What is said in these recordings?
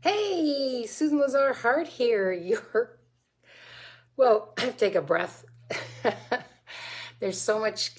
Hey, Susan Lazar Hart here. Well, I have to take a breath. there's so much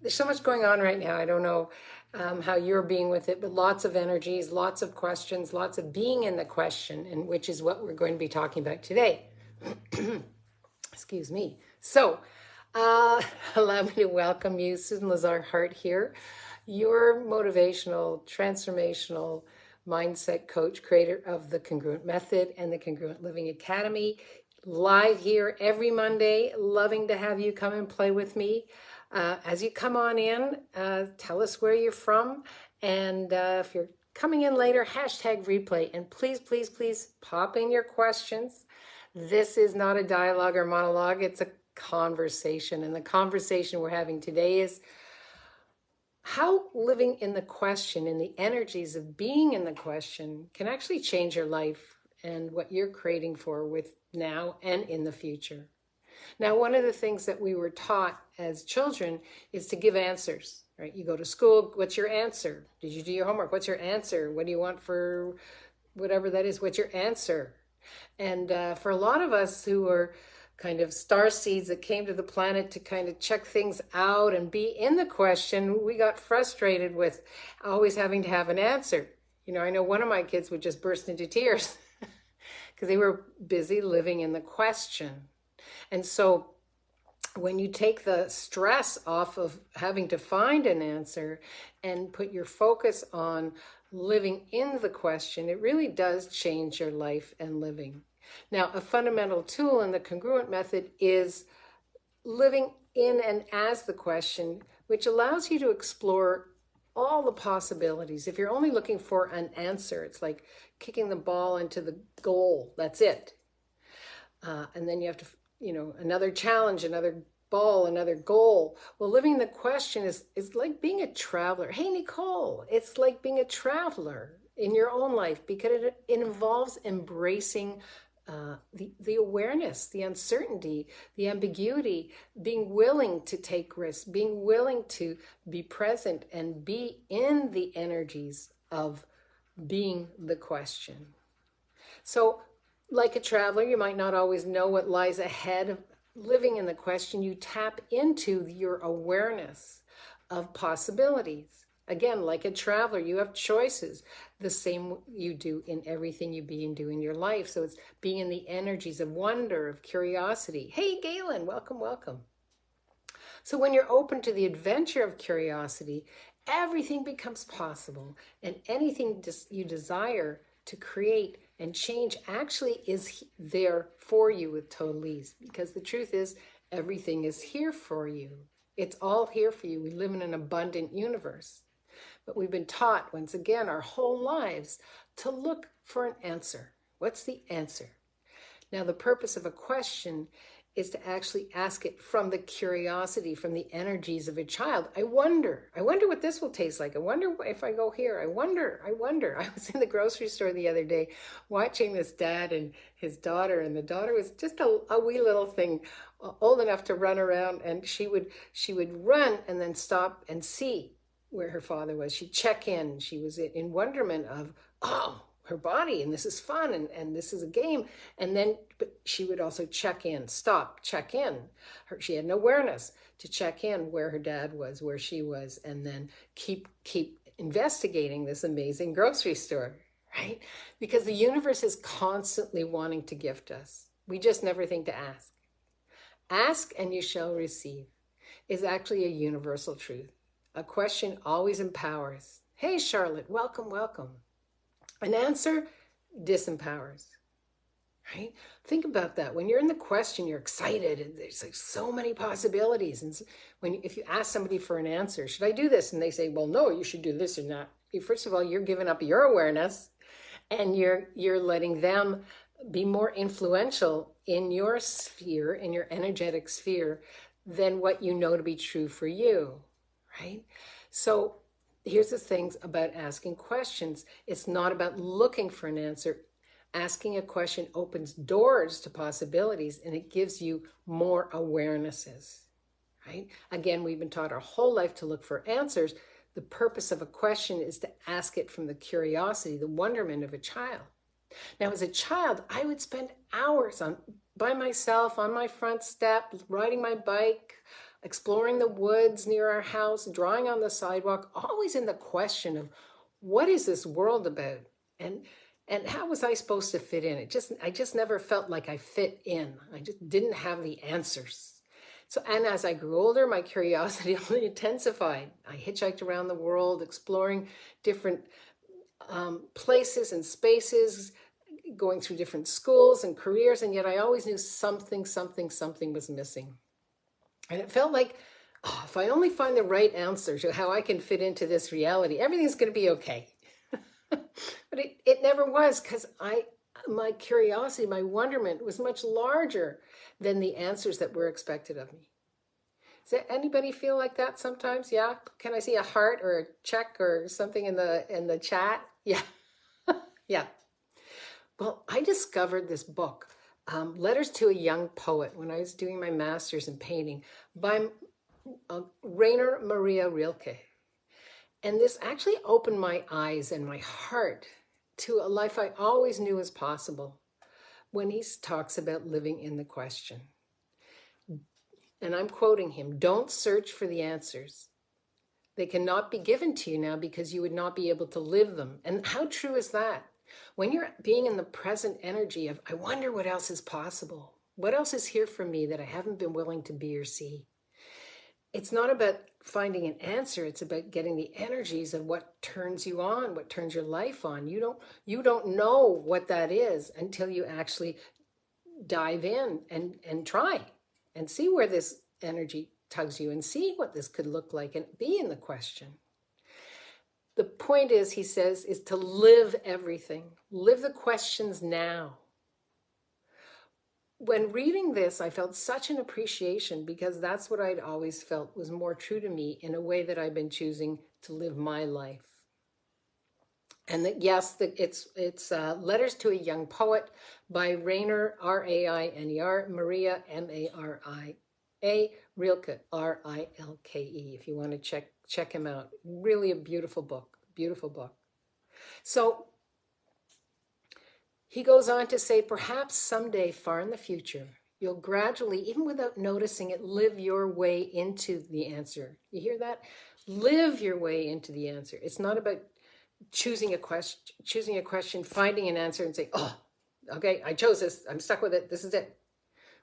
there's so much going on right now. I don't know how you're being with it, but lots of energies, lots of questions, lots of being in the question, and which is what we're going to be talking about today. Excuse me. So, allow me to welcome you, Susan Lazar Hart here, your motivational, transformational mindset coach, creator of the Congruent Method and the Congruent Living Academy, live here every Monday. Loving to have you come and play with me. As you come on in, tell us where you're from, and if you're coming in later, hashtag replay, and please, please, please pop in your questions. This is not a dialogue or monologue, it's a conversation. And the conversation we're having today is how living in the question, in the energies of being in the question, can actually change your life and what you're creating for with now and in the future. Now, one of the things that we were taught as children is to give answers, right? You go to school, what's your answer? Did you do your homework? What's your answer? What do you want for whatever that is? What's your answer? And for a lot of us who are kind of star seeds that came to the planet to kind of check things out and be in the question, we got frustrated with always having to have an answer. You know, I know one of my kids would just burst into tears because they were busy living in the question. And so when you take the stress off of having to find an answer and put your focus on living in the question, it really does change your life and living. Now, a fundamental tool in the Congruent Method is living in and as the question, which allows you to explore all the possibilities. If you're only looking for an answer, it's like kicking the ball into the goal. That's it. And then you have to, another challenge, another ball, another goal. Well, living the question is like being a traveler. Hey, Nicole, it's like being a traveler in your own life because it involves embracing the awareness, the uncertainty, the ambiguity, being willing to take risks, being willing to be present and be in the energies of being the question. So, like a traveler, you might not always know what lies ahead of living in the question. You tap into your awareness of possibilities. Again, like a traveler, you have choices, the same you do in everything you be and do in your life. So it's being in the energies of wonder, of curiosity. Hey, Galen, welcome, welcome. So when you're open to the adventure of curiosity, everything becomes possible, and anything you desire to create and change actually is there for you with total ease, because the truth is everything is here for you. It's all here for you. We live in an abundant universe. But we've been taught, once again, our whole lives to look for an answer. What's the answer? Now, the purpose of a question is to actually ask it from the curiosity, from the energies of a child. I wonder what this will taste like. I wonder if I go here. I wonder. I was in the grocery store the other day watching this dad and his daughter, and the daughter was just a wee little thing, old enough to run around, and she would run and then stop and see where her father was. She'd check in. She was in wonderment of, oh, her body, and this is fun, and this is a game. And then but she would also check in, stop, check in. She had an awareness to check in where her dad was, where she was, and then keep investigating this amazing grocery store, right? Because the universe is constantly wanting to gift us. We just never think to ask. Ask and you shall receive is actually a universal truth. A question always empowers. Hey, Charlotte, welcome, welcome. An answer disempowers, right? Think about that. When you're in the question, you're excited and there's like so many possibilities. And if you ask somebody for an answer, should I do this? And they say, well, no, you should do this or not. First of all, you're giving up your awareness and you're letting them be more influential in your sphere, in your energetic sphere, than what you know to be true for you, right? So here's the things about asking questions. It's not about looking for an answer. Asking a question opens doors to possibilities, and it gives you more awarenesses, right? Again, we've been taught our whole life to look for answers. The purpose of a question is to ask it from the curiosity, the wonderment of a child. Now, as a child, I would spend hours by myself on my front step, riding my bike, exploring the woods near our house, drawing on the sidewalk, always in the question of what is this world about? And and how was I supposed to fit in? I just never felt like I fit in. I just didn't have the answers. So, and as I grew older, my curiosity only intensified. I hitchhiked around the world, exploring different places and spaces, going through different schools and careers, and yet I always knew something was missing. And it felt like, oh, if I only find the right answer to how I can fit into this reality, everything's going to be okay. But it never was, because my curiosity, my wonderment was much larger than the answers that were expected of me. Does anybody feel like that sometimes? Yeah. Can I see a heart or a check or something in the chat? Yeah. Yeah. Well, I discovered this book, Letters to a Young Poet, when I was doing my master's in painting, by Rainer Maria Rilke. And this actually opened my eyes and my heart to a life I always knew was possible when he talks about living in the question. And I'm quoting him, "Don't search for the answers. They cannot be given to you now because you would not be able to live them." And how true is that? When you're being in the present energy of, I wonder what else is possible. What else is here for me that I haven't been willing to be or see? It's not about finding an answer. It's about getting the energies of what turns you on, what turns your life on. You don't know what that is until you actually dive in and try and see where this energy tugs you and see what this could look like and be in the question. The point is, he says, is to live everything. Live the questions now. When reading this, I felt such an appreciation, because that's what I'd always felt was more true to me in a way that I've been choosing to live my life. And that, yes, it's Letters to a Young Poet by Rainer, R-A-I-N-E-R, Maria, M-A-R-I-A, Rilke, R-I-L-K-E, if you want to check him out. Really a beautiful book, beautiful book. So he goes on to say, perhaps someday far in the future, you'll gradually, even without noticing it, live your way into the answer. You hear that? Live your way into the answer. It's not about choosing a question, finding an answer and say, oh, okay, I chose this. I'm stuck with it. This is it.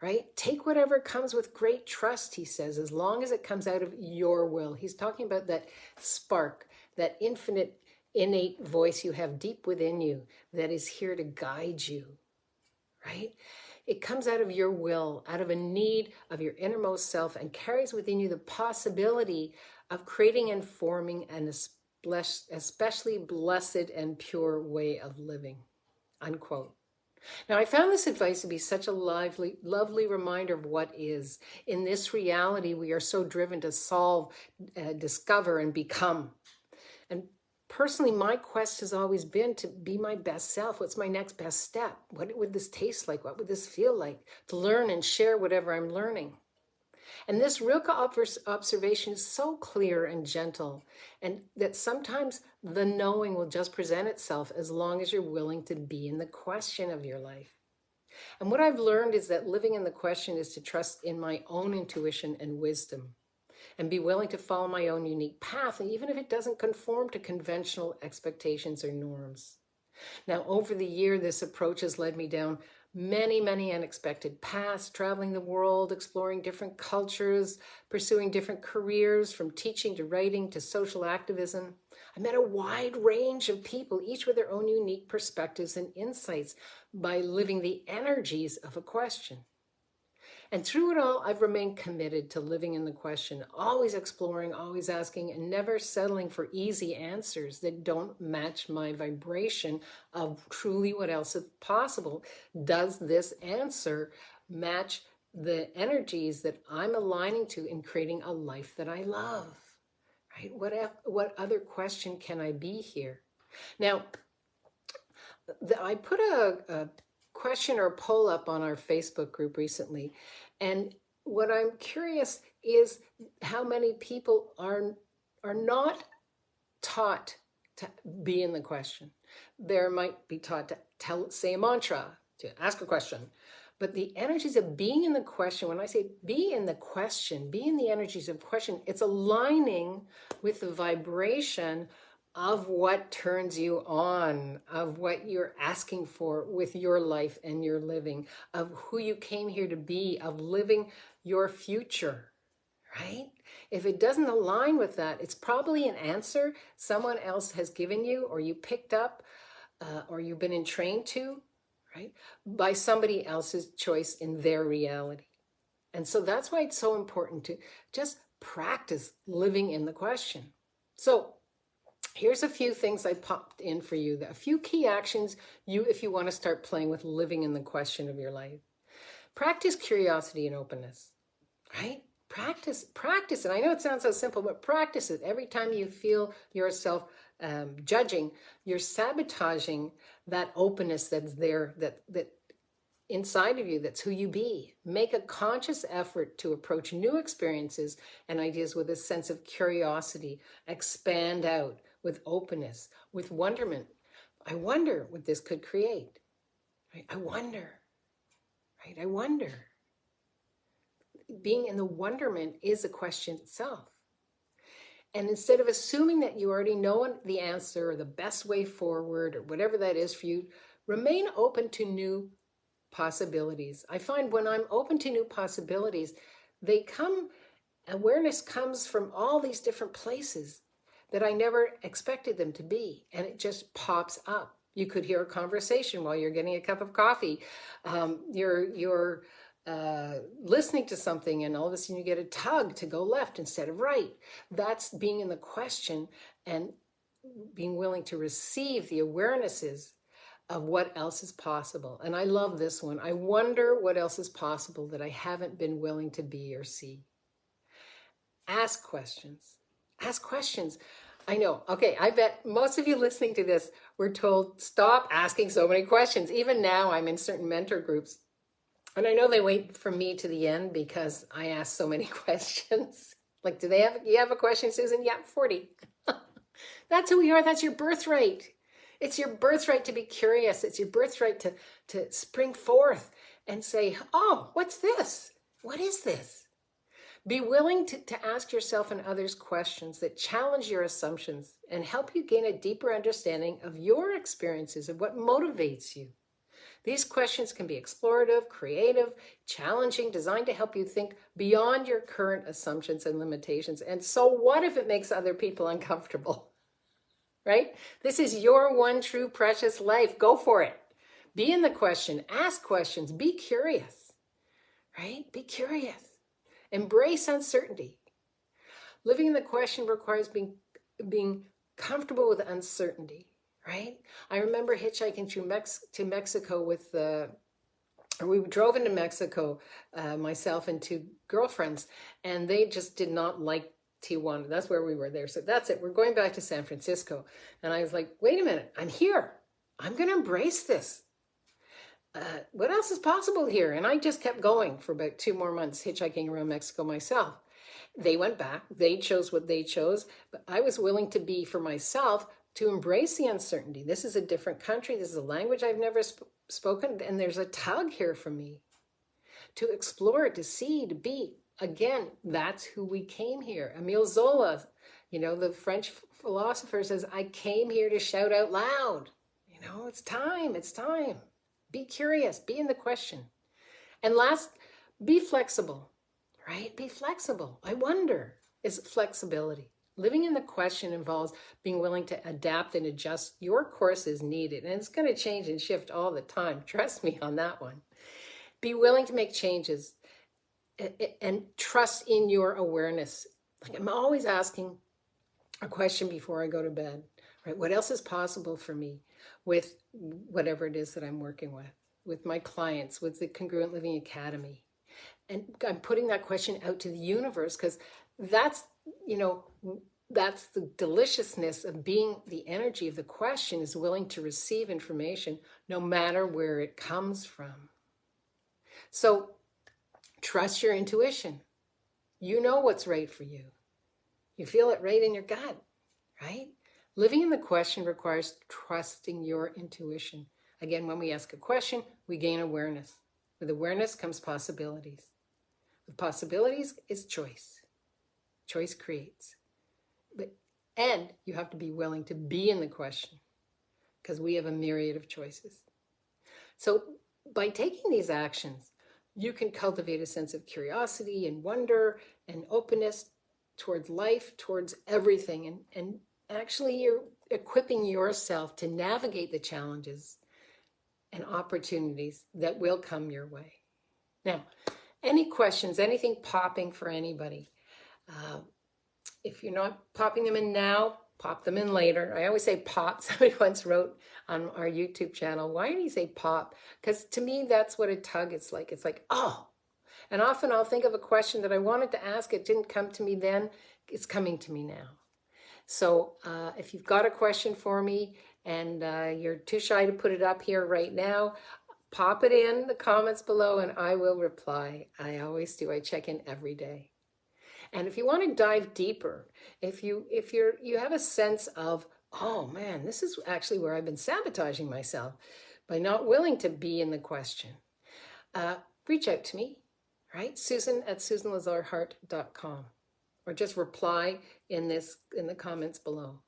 Right? Take whatever comes with great trust, he says, as long as it comes out of your will. He's talking about that spark, that infinite, innate voice you have deep within you that is here to guide you, right? It comes out of your will, out of a need of your innermost self, and carries within you the possibility of creating and forming an especially blessed and pure way of living, unquote. Now, I found this advice to be such a lovely reminder of what is. In this reality, we are so driven to solve, discover, and become. And personally, my quest has always been to be my best self. What's my next best step? What would this taste like? What would this feel like? To learn and share whatever I'm learning. And this Rilke observation is so clear and gentle, and that sometimes the knowing will just present itself as long as you're willing to be in the question of your life. And what I've learned is that living in the question is to trust in my own intuition and wisdom, and be willing to follow my own unique path, even if it doesn't conform to conventional expectations or norms. Now, over the year, this approach has led me down many unexpected paths, traveling the world, exploring different cultures, pursuing different careers, from teaching to writing to social activism. I met a wide range of people, each with their own unique perspectives and insights, by living the energies of a question. And through it all, I've remained committed to living in the question, always exploring, always asking, and never settling for easy answers that don't match my vibration of truly what else is possible. Does this answer match the energies that I'm aligning to in creating a life that I love? Right? What other question can I be here? Now, I put a question or a poll up on our Facebook group recently, and what I'm curious is how many people are not taught to be in the question. There might be taught to say a mantra, to ask a question. But the energies of being in the question, when I say be in the question, be in the energies of question, it's aligning with the vibration of what turns you on, of what you're asking for with your life and your living, of who you came here to be, of living your future, right? If it doesn't align with that, it's probably an answer someone else has given you, or you picked up, or you've been entrained to, right? By somebody else's choice in their reality. And so that's why it's so important to just practice living in the question. So here's a few things I popped in for you, a few key actions if you want to start playing with living in the question of your life. Practice curiosity and openness, right? Practice. And I know it sounds so simple, but practice it. Every time you feel yourself judging, you're sabotaging that openness that's there, that inside of you, that's who you be. Make a conscious effort to approach new experiences and ideas with a sense of curiosity. Expand out with openness, with wonderment. I wonder what this could create. Right? I wonder. Right? I wonder. Being in the wonderment is a question itself. And instead of assuming that you already know the answer or the best way forward or whatever that is for you, remain open to new possibilities. I find when I'm open to new possibilities, awareness comes from all these different places that I never expected them to be. And it just pops up. You could hear a conversation while you're getting a cup of coffee. You're listening to something, and all of a sudden you get a tug to go left instead of right. That's being in the question and being willing to receive the awarenesses of what else is possible. And I love this one. I wonder what else is possible that I haven't been willing to be or see. Ask questions. Ask questions. I know. Okay, I bet most of you listening to this were told, stop asking so many questions. Even now, I'm in certain mentor groups. And I know they wait for me to the end because I ask so many questions. Like, you have a question, Susan? Yeah, 40. That's who we are. That's your birthright. It's your birthright to be curious. It's your birthright to spring forth and say, oh, what's this? What is this? Be willing to ask yourself and others questions that challenge your assumptions and help you gain a deeper understanding of your experiences and what motivates you. These questions can be explorative, creative, challenging, designed to help you think beyond your current assumptions and limitations. And so what if it makes other people uncomfortable? Right? This is your one true precious life. Go for it. Be in the question. Ask questions. Be curious. Right? Be curious. Embrace uncertainty. Living in the question requires being comfortable with uncertainty. Right? I remember hitchhiking to Mexico with we drove into Mexico, myself and two girlfriends, and they just did not like Tijuana. That's where we were there. So that's it. We're going back to San Francisco. And I was like, wait a minute, I'm here. I'm going to embrace this. What else is possible here? And I just kept going for about 2 more months, hitchhiking around Mexico myself. They went back. They chose what they chose. But I was willing to be for myself to embrace the uncertainty. This is a different country. This is a language I've never spoken. And there's a tug here for me to explore, to see, to be. Again, that's who we came here. Emile Zola, the French philosopher, says, I came here to shout out loud. It's time. Be curious, be in the question. And last, be flexible, right? Be flexible. I wonder is flexibility. Living in the question involves being willing to adapt and adjust your course as needed. And it's going to change and shift all the time. Trust me on that one. Be willing to make changes and trust in your awareness. Like, I'm always asking a question before I go to bed, right? What else is possible for me with whatever it is that I'm working with my clients, with the Congruent Living Academy? And I'm putting that question out to the universe because that's the deliciousness of being the energy of the question, is willing to receive information no matter where it comes from. So trust your intuition. You know what's right for you. You feel it right in your gut, right? Living in the question requires trusting your intuition. Again, when we ask a question, we gain awareness. With awareness comes possibilities. With possibilities is choice. Choice creates. And you have to be willing to be in the question, because we have a myriad of choices. So by taking these actions, you can cultivate a sense of curiosity and wonder and openness towards life, towards everything. And actually, you're equipping yourself to navigate the challenges and opportunities that will come your way. Now, any questions, anything popping for anybody? If you're not popping them in now, pop them in later. I always say pop. Somebody once wrote on our YouTube channel, why do you say pop? Because to me, that's what a tug is like. It's like, oh. And often I'll think of a question that I wanted to ask. It didn't come to me then. It's coming to me now. So if you've got a question for me and you're too shy to put it up here right now, pop it in the comments below and I will reply. I always do. I check in every day. And if you want to dive deeper, if you have a sense of, oh man, this is actually where I've been sabotaging myself by not willing to be in the question, reach out to me, right? Susan at susanlazarhart.com, or just reply in the comments below,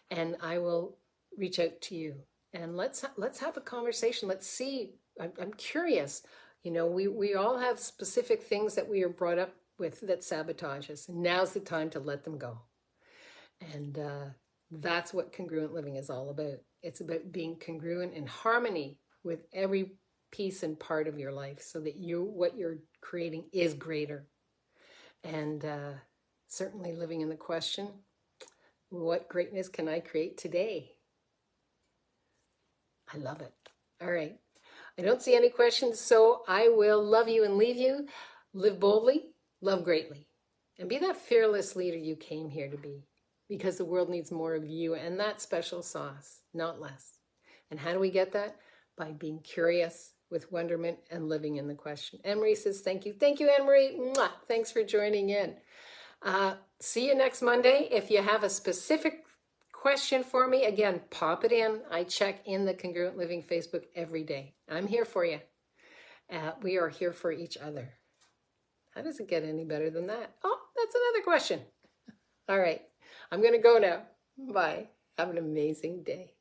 and I will reach out to you. And let's have a conversation. Let's see. I'm curious. You know, we all have specific things that we are brought up with that sabotage us. And now's the time to let them go. And that's what congruent living is all about. It's about being congruent in harmony with every piece and part of your life, so that what you're creating is greater. And certainly living in the question, what greatness can I create today? I love it. All right. I don't see any questions, so I will love you and leave you. Live boldly, love greatly, and be that fearless leader you came here to be, because the world needs more of you and that special sauce, not less. And how do we get that? By being curious with wonderment and living in the question. Emery says, thank you. Thank you, Emery. Mwah. Thanks for joining in. See you next Monday. If you have a specific question for me, again, pop it in. I check in the Congruent Living Facebook every day. I'm here for you. We are here for each other. How does it get any better than that? Oh, that's another question. All right. I'm going to go now. Bye. Have an amazing day.